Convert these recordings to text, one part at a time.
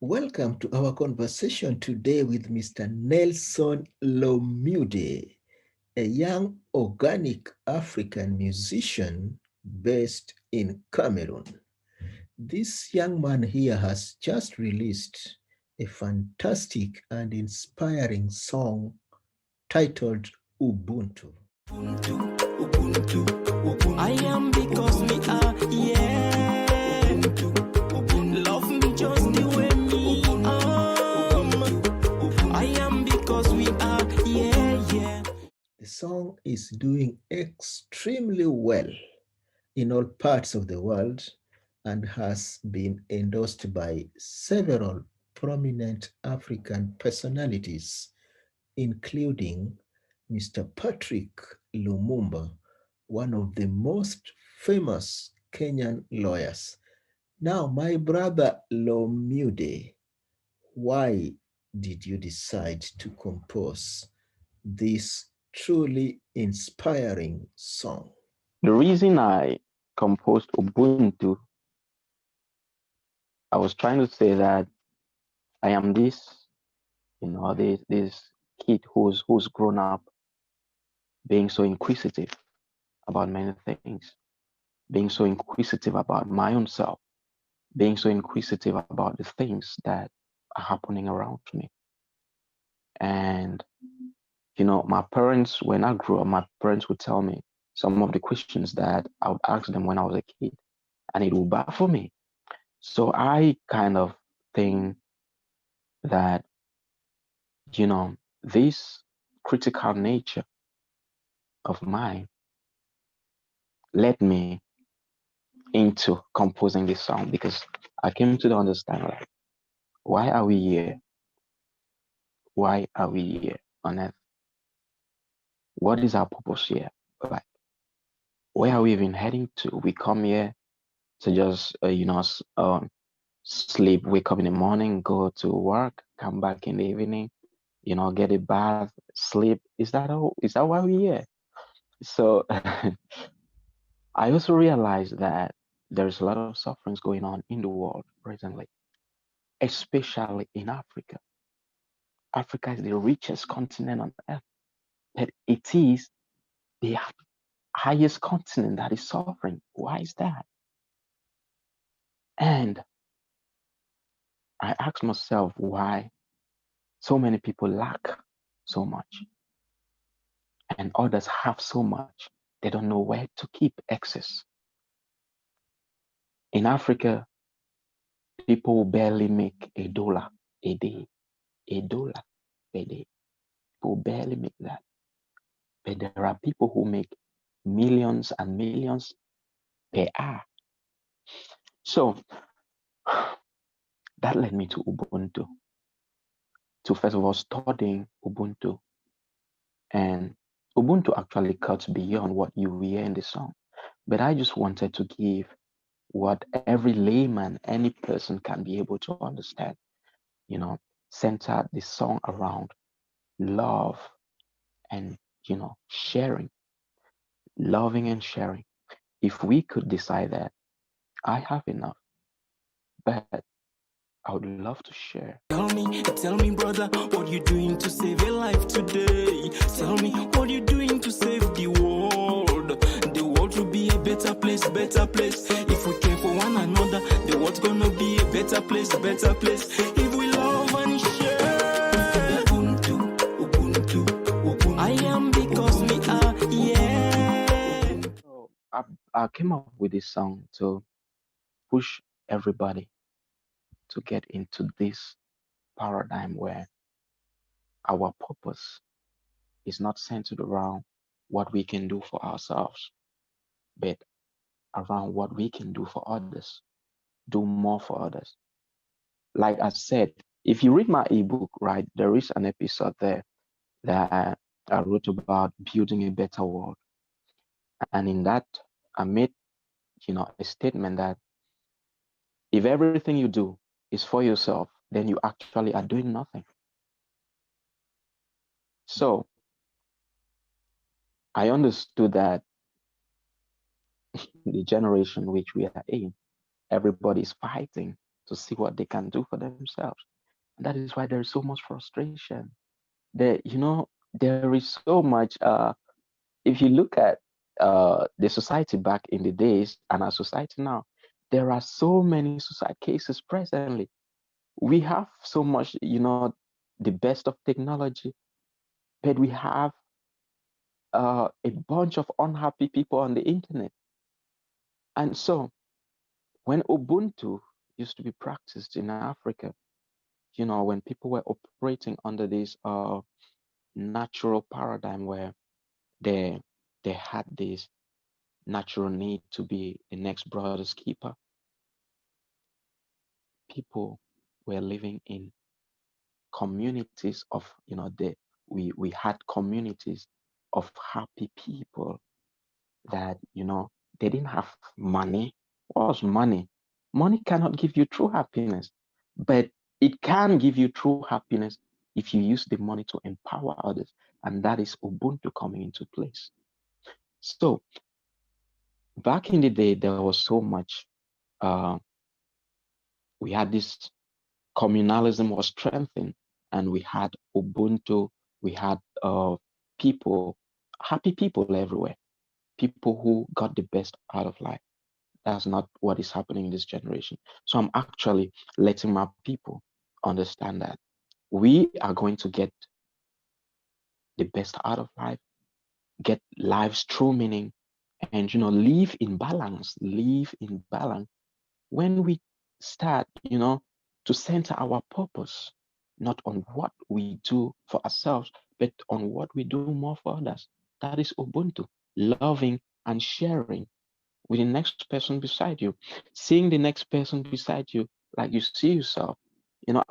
Welcome to our conversation today with Mr. Nelson Lomude, a young organic African musician based in Cameroon. This young man here has just released a fantastic and inspiring song titled Ubuntu. Ubuntu, Ubuntu, Ubuntu. I am because me are, yeah. Ubuntu, Ubuntu. Love me just the way me I am because we are, yeah. The song is doing extremely well in all parts of the world and has been endorsed by several prominent African personalities, including Mr. Patrick Lumumba, one of the most famous Kenyan lawyers. Now, my brother Lomude, why did you decide to compose this truly inspiring song? The reason I composed Ubuntu, I was trying to say that I am this, this kid who's grown up being so inquisitive about many things, being so inquisitive about my own self, being so inquisitive about the things that are happening around me. And, my parents, when I grew up, my parents would tell me some of the questions that I would ask them when I was a kid, and it would baffle me. So I kind of think that, this critical nature of mine led me into composing this song, because I came to understand, like, why are we here? Why are we here on earth? What is our purpose here? Like, where are we even heading to? We come here to just, sleep, wake up in the morning, go to work, come back in the evening, get a bath, sleep. Is that all? Is that why we're here? So I also realized that there's a lot of sufferings going on in the world presently, especially in Africa. Africa is the richest continent on earth, but it is the highest continent that is suffering. Why is that? And I asked myself why so many people lack so much and others have so much. They don't know where to keep excess. In Africa, people barely make $1 a day. $1 a day. People barely make that. But there are people who make millions and millions per hour. So that led me to Ubuntu, to first of all studying Ubuntu. And Ubuntu actually cuts beyond what you hear in the song. But I just wanted to give what every layman, any person can be able to understand, center the song around love and, sharing, loving and sharing. If we could decide that I have enough, but I would love to share. Tell me, brother, what you doing to save your life today? Tell me, what you doing to save the world? The world will be a better place, better place. If we care for one another, the world's gonna be a better place, better place. If we love and share. Ubuntu, Ubuntu, Ubuntu. I am because me are, yeah. So I came up with this song to push everybody to get into this paradigm where our purpose is not centered around what we can do for ourselves, but around what we can do for others, do more for others. Like I said, if you read my ebook, right, there is an episode there that I wrote about building a better world. And in that, I made, a statement that if everything you do is for yourself, then you actually are doing nothing. So I understood that the generation which we are in, everybody is fighting to see what they can do for themselves. And that is why there is so much frustration. There is so much. If you look at the society back in the days and our society now, there are so many suicide cases presently. We have so much, the best of technology, but we have a bunch of unhappy people on the internet. And so when Ubuntu used to be practiced in Africa, when people were operating under this natural paradigm where they they had this natural need to be the next brother's keeper, people were living in communities of, we had communities of happy people that, they didn't have money. What was money? Money cannot give you true happiness, but it can give you true happiness if you use the money to empower others. And that is Ubuntu coming into place. So back in the day, there was so much, we had this communalism was strengthened, and we had Ubuntu, we had people, happy people everywhere, people who got the best out of life. That's not what is happening in this generation. So I'm actually letting my people understand that we are going to get the best out of life, get life's true meaning, and live in balance, live in balance. When we start, to center our purpose, not on what we do for ourselves, but on what we do more for others. That is Ubuntu, loving and sharing with the next person beside you, seeing the next person beside you like you see yourself.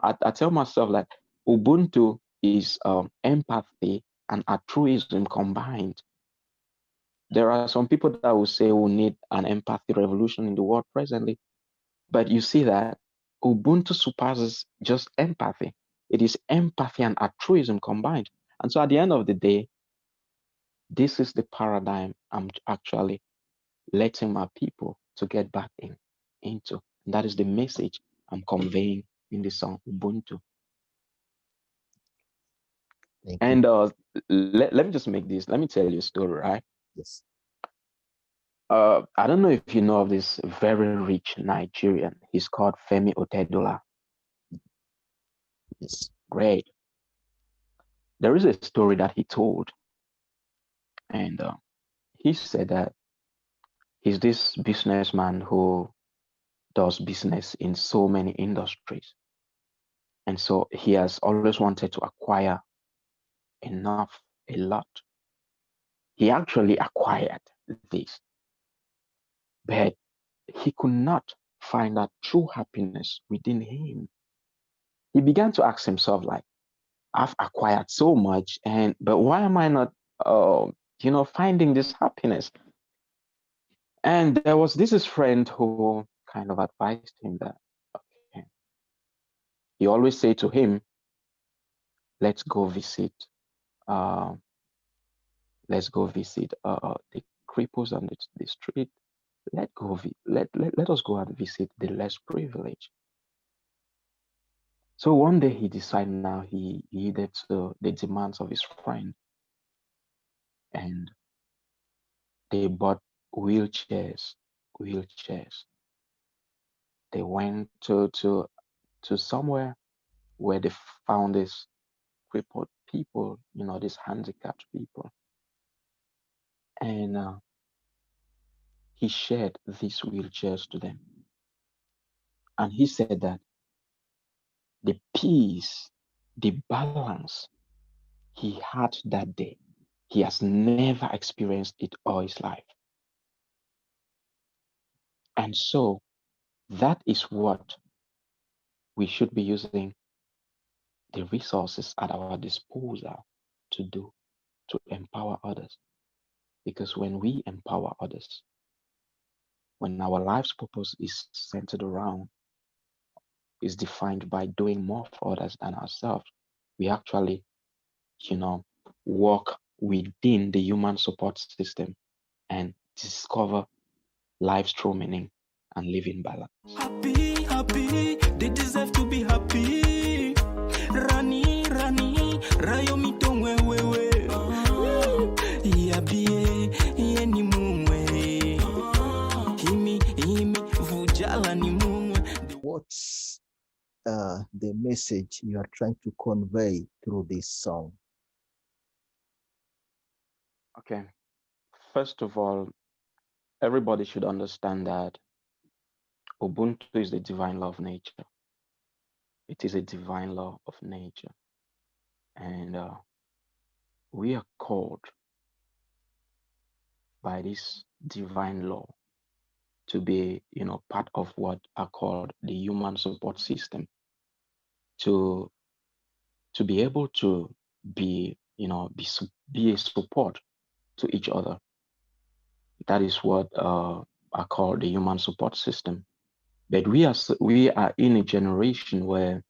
I tell myself that Ubuntu is empathy and altruism combined. There are some people that will say we need an empathy revolution in the world presently, but you see that Ubuntu surpasses just empathy. It is empathy and altruism combined. And so at the end of the day, this is the paradigm I'm actually letting my people to get back into. And that is the message I'm conveying in the song Ubuntu. Thank And you. let me just make this, let me tell you a story, right? Yes. I don't know if you know of this very rich Nigerian. He's called Femi Otedola. Yes. Great. There is a story that he told, and he said that he's this businessman who does business in so many industries. And so he has always wanted to acquire enough, a lot. He actually acquired this, but he could not find that true happiness within him. He began to ask himself, like, I've acquired so much, but why am I not, finding this happiness? And there was this his friend who kind of advised him that, okay, he always say to him, let's go visit, uh, the cripples on the street. Let us go and visit the less privileged. So one day he decided now he heeded to the demands of his friend, and they bought wheelchairs. Wheelchairs. They went to somewhere where they found these crippled people, these handicapped people, and he shared these wheelchairs to them. And he said that the peace, the balance he had that day, he has never experienced it all his life. And so that is what we should be using the resources at our disposal to do, to empower others. Because when we empower others, when our life's purpose is centered around, is defined by doing more for others than ourselves, we actually, work within the human support system and discover life's true meaning and live in balance. Happy, happy, They deserve to be happy. Rani, Rani, Rayo mitongwe wewe. Yabie, yeni mumwe. Himi, vujala ni mumwe. What's the message you are trying to convey through this song? Okay. First of all, everybody should understand that Ubuntu is the divine law of nature. It is a divine law of nature. And we are called by this divine law to be, part of what are called the human support system, to be able to be, be a support to each other. That is what are called the human support system. But we are in a generation where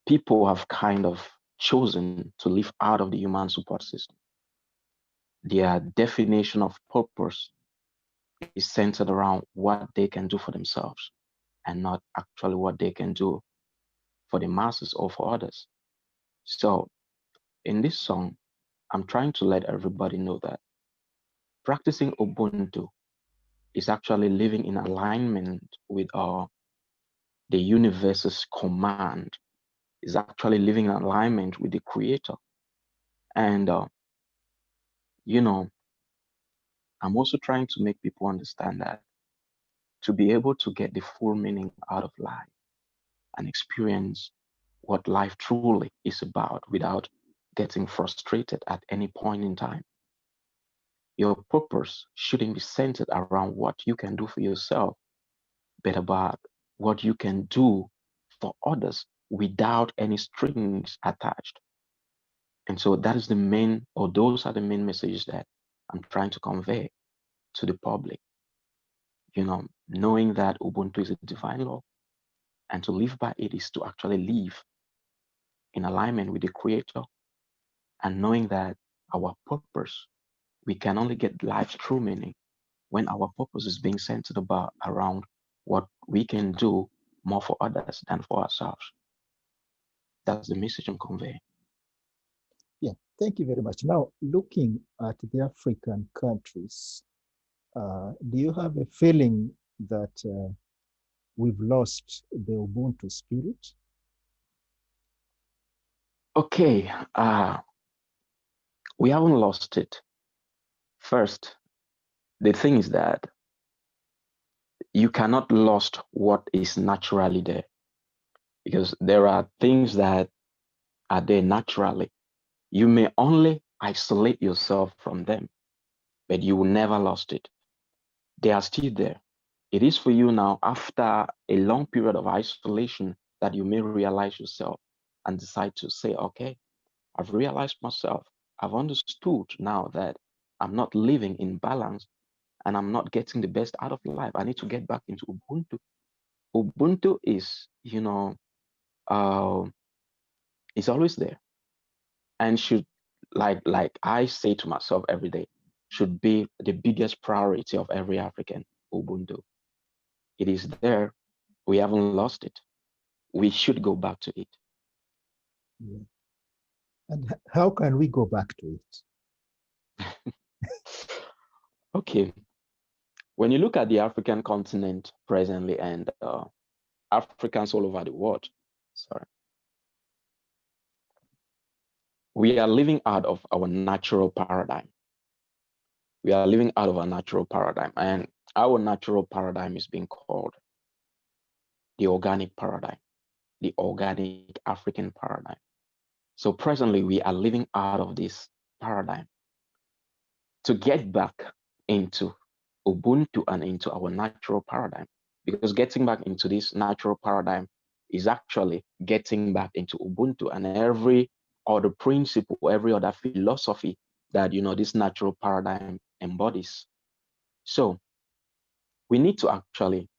people have kind of chosen to live out of the human support system. Their definition of purpose is centered around what they can do for themselves and not actually what they can do for the masses or for others. So in this song, I'm trying to let everybody know that practicing Ubuntu is actually living in alignment with the universe's command, is actually living in alignment with the creator. And, I'm also trying to make people understand that to be able to get the full meaning out of life and experience what life truly is about without getting frustrated at any point in time, your purpose shouldn't be centered around what you can do for yourself, but about what you can do for others without any strings attached. And so that is the main, or those are the main messages that I'm trying to convey to the public. Knowing that Ubuntu is a divine law, and to live by it is to actually live in alignment with the Creator, and knowing that our purpose, we can only get life's true meaning when our purpose is being centered around what we can do more for others than for ourselves. That's the message I'm conveying. Yeah, thank you very much. Now, looking at the African countries, do you have a feeling that we've lost the Ubuntu spirit? Okay, we haven't lost it. First, the thing is that you cannot lost what is naturally there, because there are things that are there naturally. You may only isolate yourself from them, but you will never lost it. They are still there. It is for you now, after a long period of isolation, that you may realize yourself and decide to say, okay, I've realized myself. I've understood now that I'm not living in balance and I'm not getting the best out of life. I need to get back into Ubuntu. Ubuntu is, is always there, and should, like I say to myself every day, should be the biggest priority of every African. Ubuntu. It is there. We haven't lost it. We should go back to it. Yeah. And how can we go back to it? Okay. When you look at the African continent presently and Africans all over the world, sorry, we are living out of our natural paradigm. We are living out of our natural paradigm, and our natural paradigm is being called the organic paradigm, the organic African paradigm. So presently, we are living out of this paradigm. To get back into Ubuntu and into our natural paradigm, because getting back into this natural paradigm is actually getting back into Ubuntu and every other principle, every other philosophy that this natural paradigm embodies. So we need to actually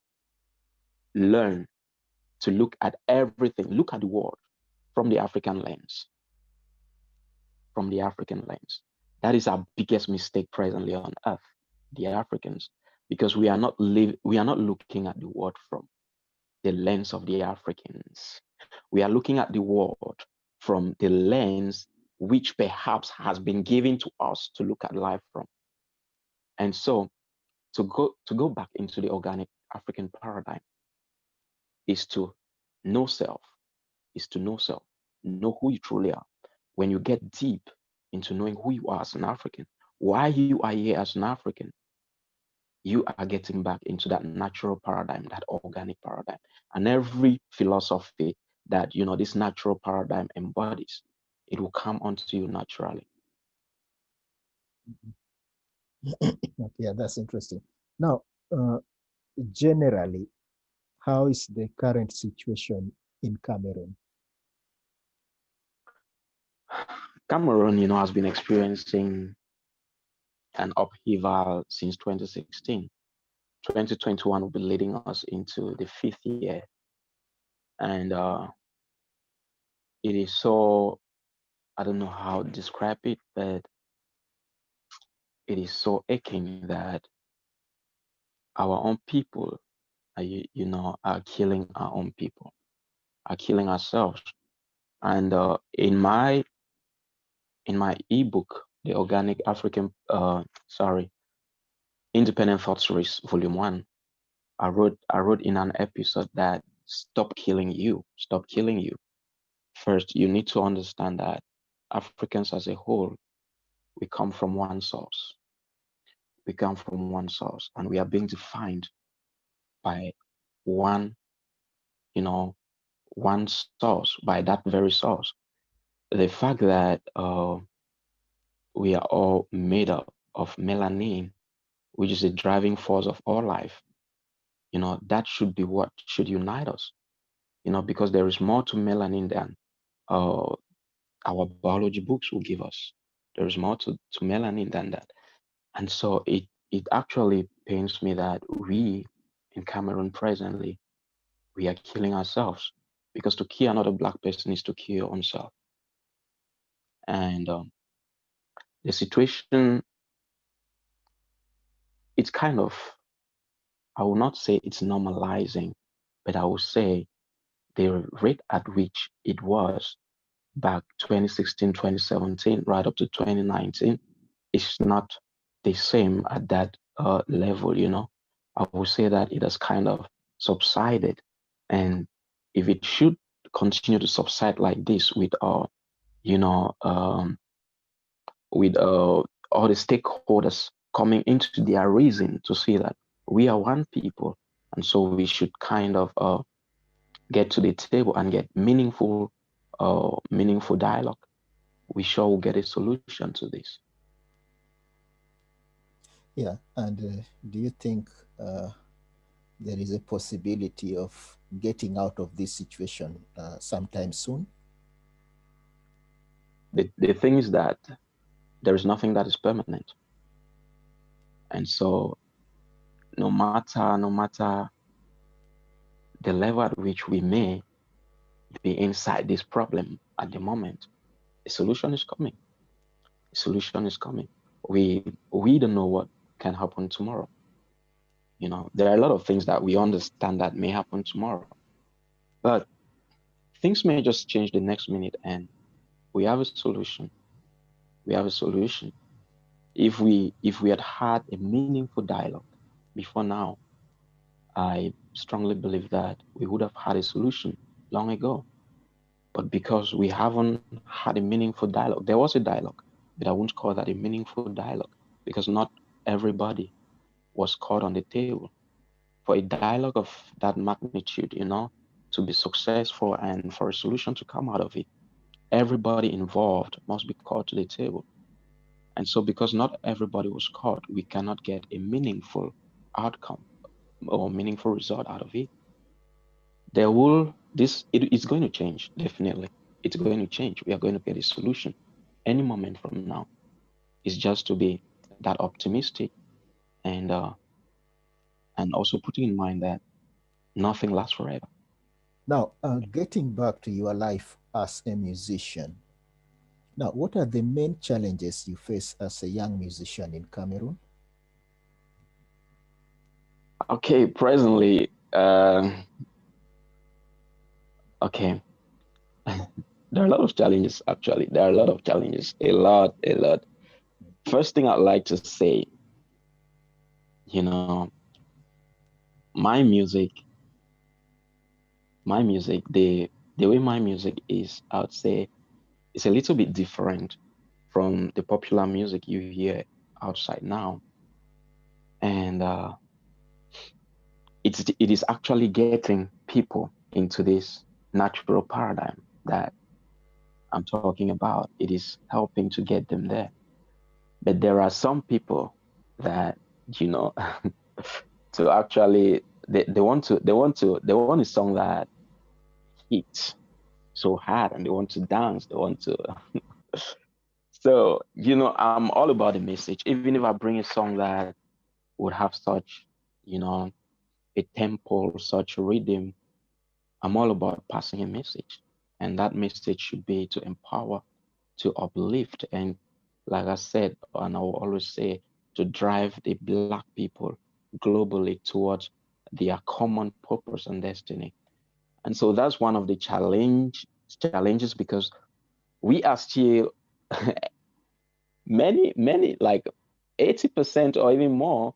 learn to look at everything, look at the world from the African lens. From the African lens. That is our biggest mistake presently on earth, the Africans, because we are not looking at the world from the lens of the Africans. We are looking at the world from the lens which perhaps has been given to us to look at life from. And so to go back into the organic African paradigm is to know self, is to know self, know who you truly are. When you get deep into knowing who you are as an African, why you are here as an African, you are getting back into that natural paradigm, that organic paradigm. And every philosophy that this natural paradigm embodies, it will come onto you naturally. Yeah, that's interesting. Now, generally, how is the current situation in Cameroon? Cameroon, has been experiencing an upheaval since 2016. 2021 will be leading us into the fifth year. And it is so, I don't know how to describe it, but it is so aching that our own people are killing our own people, are killing ourselves. And in my ebook, the Organic African, Independent Thought Series, Volume 1, I wrote in an episode that stop killing you, stop killing you. First, you need to understand that Africans as a whole, we come from one source. We come from one source, and we are being defined by one, one source, by that very source. The fact that we are all made up of melanin, which is a driving force of all life, that should be what should unite us, because there is more to melanin than uh, our biology books will give us. There is more to melanin than that. And so it actually pains me that we in Cameroon presently, we are killing ourselves, because to kill another Black person is to kill your own self. And the situation, it's kind of, I will not say it's normalizing, but I will say the rate at which it was back 2016, 2017, right up to 2019, is not the same at that level, I would say that it has kind of subsided. And if it should continue to subside like this with you know, with all the stakeholders coming into their reason to see that we are one people, and so we should kind of get to the table and get meaningful dialogue, we sure will get a solution to this. Yeah, and do you think there is a possibility of getting out of this situation sometime soon? The thing is that there is nothing that is permanent. And so no matter the level at which we may be inside this problem at the moment, a solution is coming. A solution is coming. We don't know what can happen tomorrow. There are a lot of things that we understand that may happen tomorrow. But things may just change the next minute, and we have a solution. We have a solution. If we had a meaningful dialogue before now, I strongly believe that we would have had a solution long ago. But because we haven't had a meaningful dialogue, there was a dialogue, but I won't call that a meaningful dialogue, because not everybody was caught on the table. For a dialogue of that magnitude, to be successful and for a solution to come out of it, everybody involved must be called to the table. And so because not everybody was caught, we cannot get a meaningful outcome or meaningful result out of it. It's going to change, definitely. It's going to change. We are going to get a solution any moment from now. It's just to be that optimistic and also putting in mind that nothing lasts forever. Now, getting back to your life as a musician, now, what are the main challenges you face as a young musician in Cameroon? Okay, presently, Okay. There are a lot of challenges, actually. There are a lot of challenges. A lot, a lot. First thing I'd like to say, you know, my music, the way my music is, I would say, it's a little bit different from the popular music you hear outside now. And it is actually getting people into this natural paradigm that I'm talking about. It is helping to get them there. But there are some people that, you know, to actually they want a song that hits so hard and they want to dance, they want to so, I'm all about the message. Even if I bring a song that would have such, you know, a tempo, such rhythm, I'm all about passing a message. And that message should be to empower, to uplift, and like I said, and I will always say, to drive the Black people globally towards their common purpose and destiny. And so that's one of the challenges because we are still many, like 80% or even more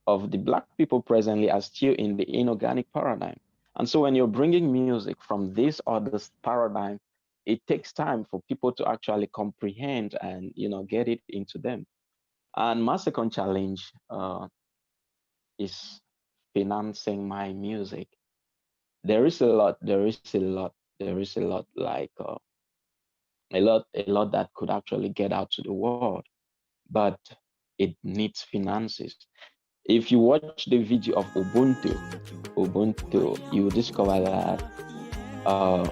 of the Black people presently are still in the inorganic paradigm. And so when you're bringing music from this or this paradigm, it takes time for people to actually comprehend and get it into them. And my second challenge is financing my music. There is a lot. Like a lot that could actually get out to the world, but it needs finances. If you watch the video of Ubuntu, you will discover that uh,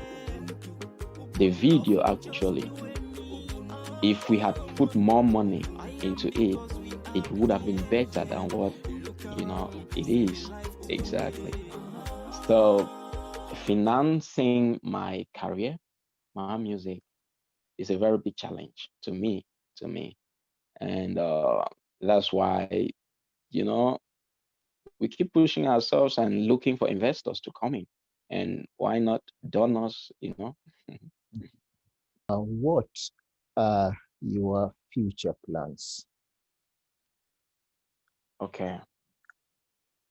the video actually, if we had put more money into it, it would have been better than what it is. Exactly. So financing my career, my music, is a very big challenge to me, and that's why you know we keep pushing ourselves and looking for investors to come in. And why not donors? What are your future plans? Okay.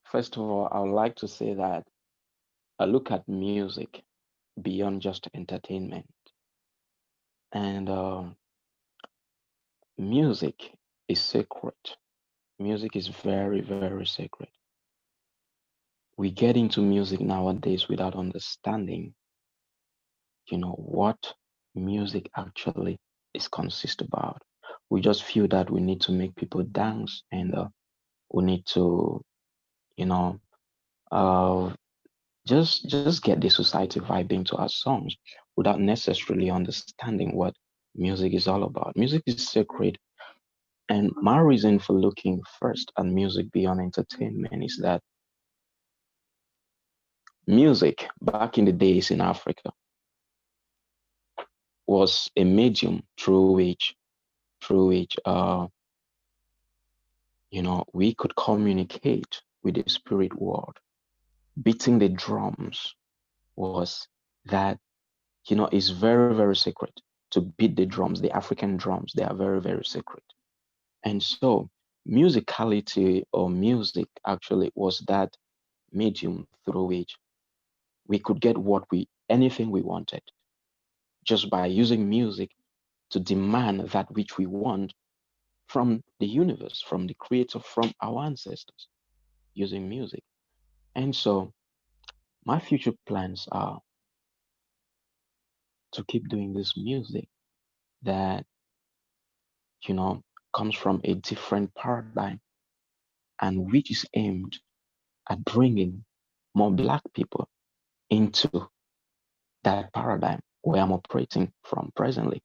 First of all, I would like to say that I look at music beyond just entertainment. And music is sacred. Music is very, very sacred. We get into music nowadays without understanding, what music actually is consist about. We just feel that we need to make people dance and we need to, you know, uh, just get the society vibing to our songs without necessarily understanding what music is all about. Music is sacred. And my reason for looking first at music beyond entertainment is that music back in the days in Africa was a medium through which we could communicate with the spirit world. Beating the drums was that, is very, very sacred. To beat the drums, the African drums, they are very, very sacred. And so musicality or music actually was that medium through which we could get anything we wanted just by using music to demand that which we want from the universe, from the creator, from our ancestors using music. And so my future plans are to keep doing this music that, you know, comes from a different paradigm and which is aimed at bringing more Black people into that paradigm where I'm operating from presently.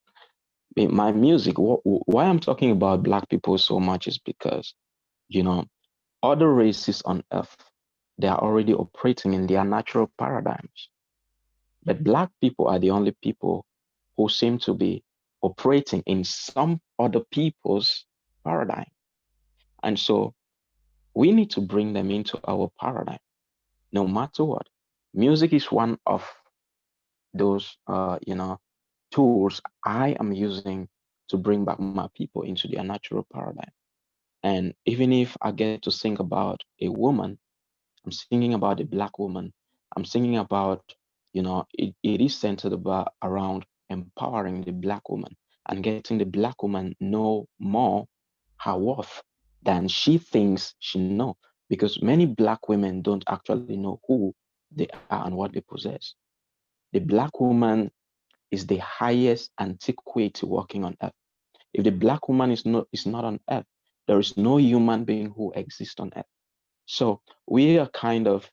My music, why I'm talking about Black people so much is because, you know, other races on earth, they are already operating in their natural paradigms. But Black people are the only people who seem to be operating in some other people's paradigm. And so we need to bring them into our paradigm, no matter what. Music is one of those tools I am using to bring back my people into their natural paradigm. And even if I get to sing about a woman, I'm singing about a black woman. I'm singing about, it is centered around empowering the black woman and getting the black woman know more her worth than she thinks she know. Because many black women don't actually know who they are and what they possess. The black woman is the highest antiquity walking on earth. If the black woman is not on earth, there is no human being who exists on earth. So we are kind of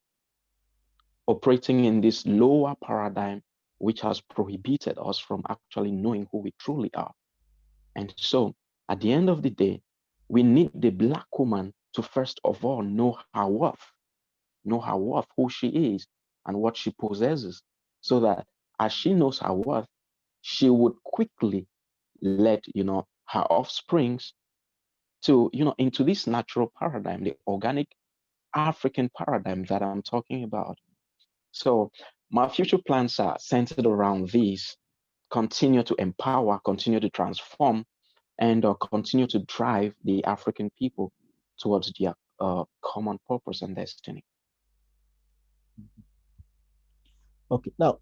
operating in this lower paradigm, which has prohibited us from actually knowing who we truly are. And so at the end of the day, we need the black woman to first of all know her worth, who she is, and what she possesses, so that as she knows her worth, she would quickly let her offsprings to into this natural paradigm, the organic African paradigm that I'm talking about. So my future plans are centered around these: continue to empower, continue to transform, and continue to drive the African people towards their common purpose and destiny. Okay, now,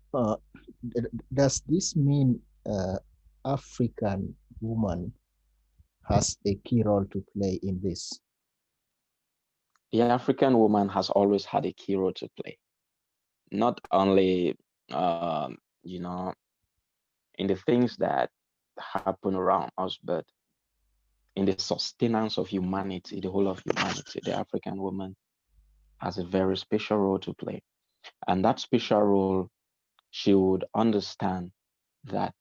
does this mean African woman has a key role to play in this? The African woman has always had a key role to play, not only um, you know in the things that happen around us, but in the sustenance of humanity, the whole of humanity. The African woman has a very special role to play. And that special role, she would understand that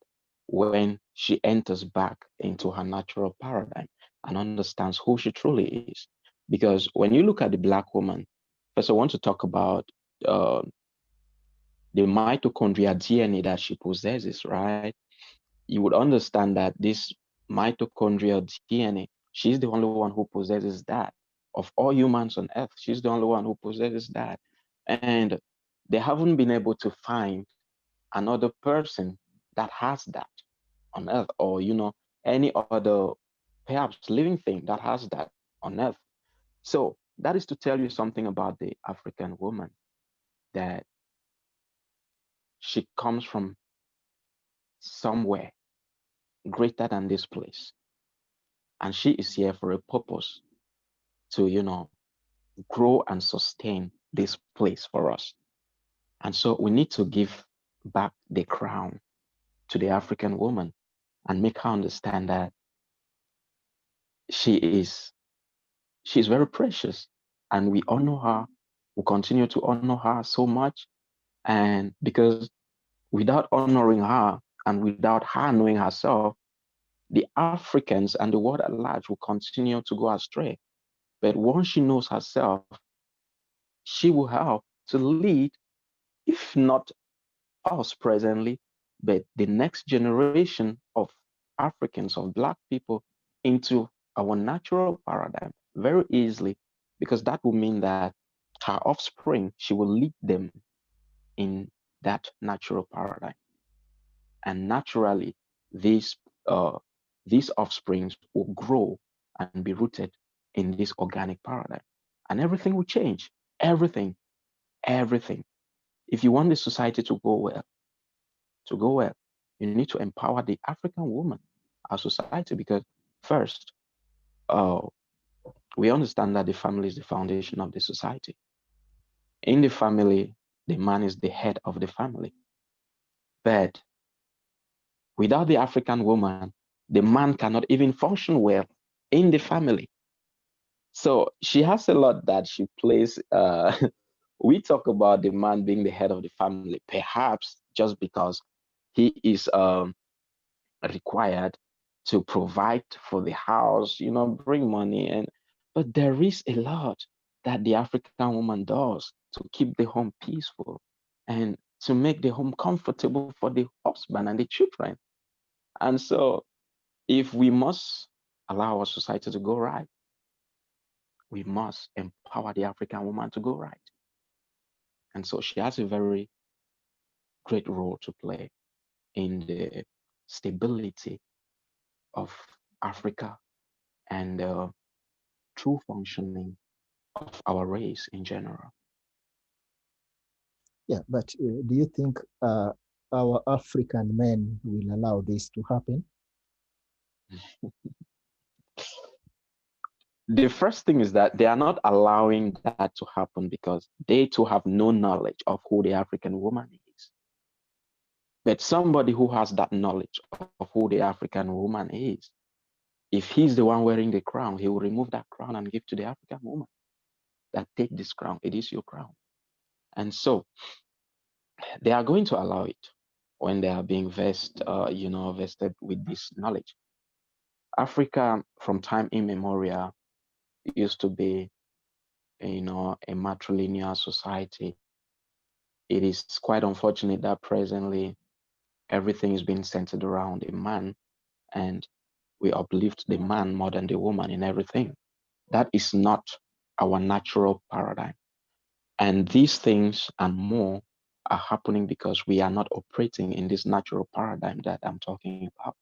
when she enters back into her natural paradigm and understands who she truly is. Because when you look at the Black woman, first I want to talk about uh, the mitochondria DNA that she possesses, right? You would understand that this mitochondrial DNA, she's the only one who possesses that. Of all humans on earth, she's the only one who possesses that. And they haven't been able to find another person that has that on earth, or any other perhaps living thing that has that on earth. So that is to tell you something about the African woman, that she comes from somewhere greater than this place, and she is here for a purpose to grow and sustain this place for us. And so we need to give back the crown to the African woman and make her understand that she is she's very precious, and we honor her. We continue to honor her so much. And because without honoring her and without her knowing herself, the Africans and the world at large will continue to go astray. But once she knows herself, she will help to lead, if not us presently, but the next generation of Africans, of Black people, into our natural paradigm very easily, because that will mean that her offspring, she will lead them in that natural paradigm. And naturally, these uh, these offsprings will grow and be rooted in this organic paradigm. And everything will change. Everything, everything. If you want the society to go well, you need to empower the African woman, our society, because first, uh, we understand that the family is the foundation of the society. In the family, the man is the head of the family. But without the African woman, the man cannot even function well in the family. So she has a lot that she plays. We talk about the man being the head of the family, perhaps just because he is required to provide for the house, bring money, but there is a lot that the African woman does to keep the home peaceful and to make the home comfortable for the husband and the children. And so if we must allow our society to go right, we must empower the African woman to go right. And so she has a very great role to play in the stability of Africa and the true functioning of our race in general. Yeah, but do you think our African men will allow this to happen? The first thing is that they are not allowing that to happen because they too have no knowledge of who the African woman is. But somebody who has that knowledge of who the African woman is, if he's the one wearing the crown, he will remove that crown and give to the African woman that take this crown. It is your crown. And so they are going to allow it when they are being vested with this knowledge. Africa, from time immemorial, used to be, a matrilineal society. It is quite unfortunate that presently everything is being centered around a man, and we uplift the man more than the woman in everything. That is not our natural paradigm. And these things and more are happening because we are not operating in this natural paradigm that I'm talking about.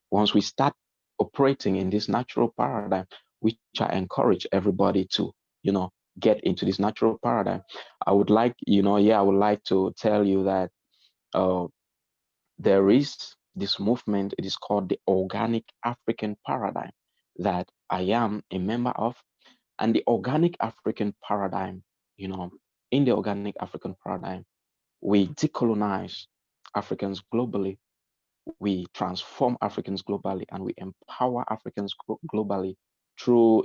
Once we start operating in this natural paradigm, which I encourage everybody to, get into this natural paradigm, I would like, I would like to tell you that uh, there is this movement. It is called the Organic African Paradigm that I am a member of. And the Organic African Paradigm, in the Organic African Paradigm, we decolonize Africans globally, we transform Africans globally, and we empower Africans globally through,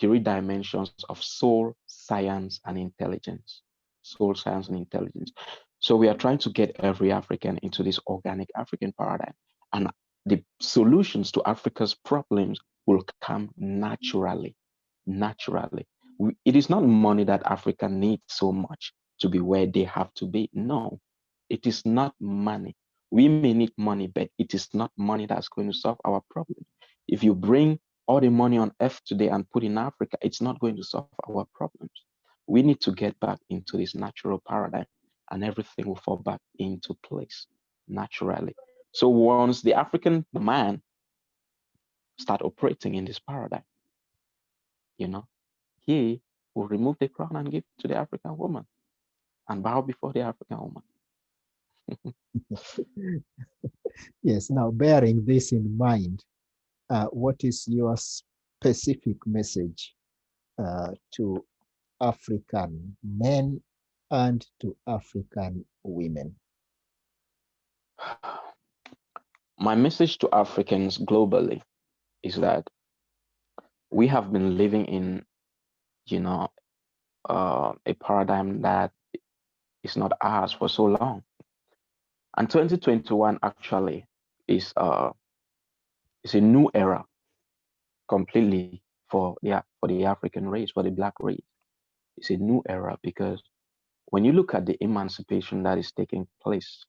three dimensions of soul, science, and intelligence. Soul, science, and intelligence. So we are trying to get every African into this organic African paradigm. And the solutions to Africa's problems will come naturally. Naturally. It is not money that Africa needs so much to be where they have to be. No, it is not money. We may need money, but it is not money that's going to solve our problem. If you bring all the money on earth today and put in Africa, it's not going to solve our problems. We need to get back into this natural paradigm, and everything will fall back into place naturally. So once the African man start operating in this paradigm, he will remove the crown and give to the African woman and bow before the African woman. Yes, now bearing this in mind, what is your specific message to African men and to African women? My message to Africans globally is that we have been living in, a paradigm that is not ours for so long. And 2021 actually is a new era completely for the African race, for the Black race. It's a new era because when you look at the emancipation that is taking place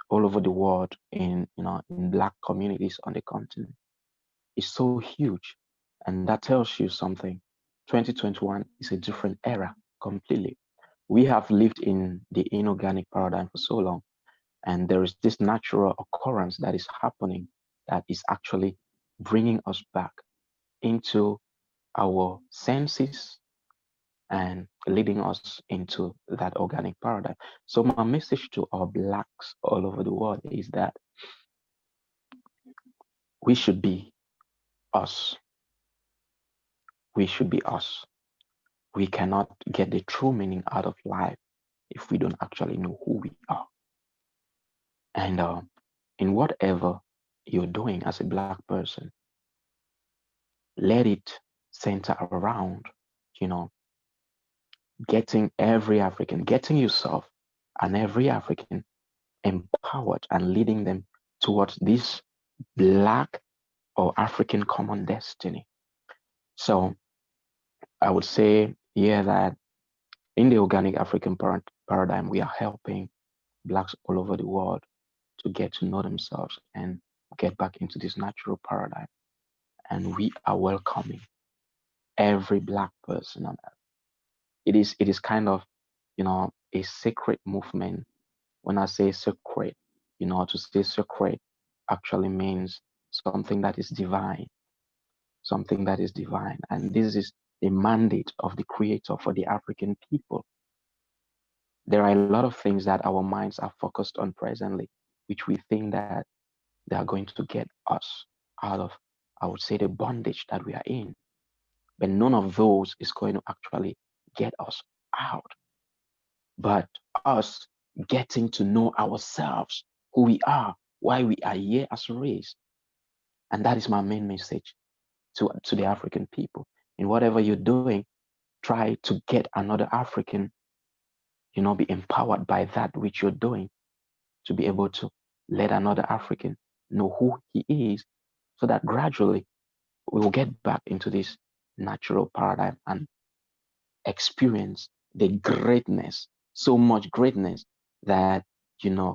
all over the world in Black communities on the continent, it's so huge. And that tells you something. 2021 is a different era completely. We have lived in the inorganic paradigm for so long, and there is this natural occurrence that is happening that is actually bringing us back into our senses and leading us into that organic paradigm. So my message to our Blacks all over the world is that we should be us. We should be us. We cannot get the true meaning out of life if we don't actually know who we are. And in whatever you're doing as a Black person, let it center around, you know, getting yourself and every African empowered and leading them towards this Black or African common destiny. So I would say here that in the organic African paradigm, we are helping Blacks all over the world to get to know themselves and get back into this natural paradigm. And we are welcoming every Black person on earth. It is kind of, a sacred movement when I say sacred, to say sacred actually means something that is divine, something that is divine. And this is the mandate of the Creator for the African people. There are a lot of things that our minds are focused on presently, which we think that they are going to get us out of, I would say, the bondage that we are in. But none of those is going to actually get us out. But us getting to know ourselves, who we are, why we are here as a race. And that is my main message to the African people. In whatever you're doing, try to get another African, be empowered by that which you're doing, to be able to let another African know who he is, so that gradually we will get back into this natural paradigm and experience the greatness, so much greatness that,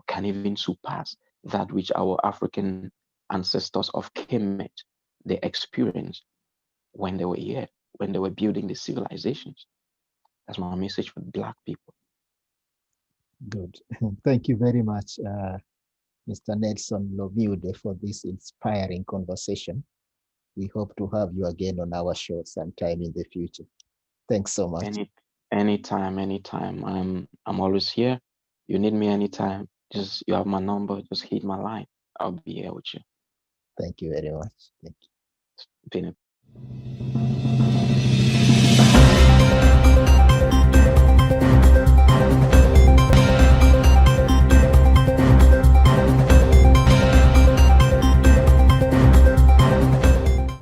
can even surpass that which our African ancestors of Kemet, they experienced when they were here, when they were building the civilizations. That's my message for Black people. Good. Thank you very much, Mr. Nelson Lomude, for this inspiring conversation. We hope to have you again on our show sometime in the future. Thanks so much. Anytime. I'm always here. You need me anytime. You have my number. Just hit my line. I'll be here with you. Thank you very much. Thank you. It's been a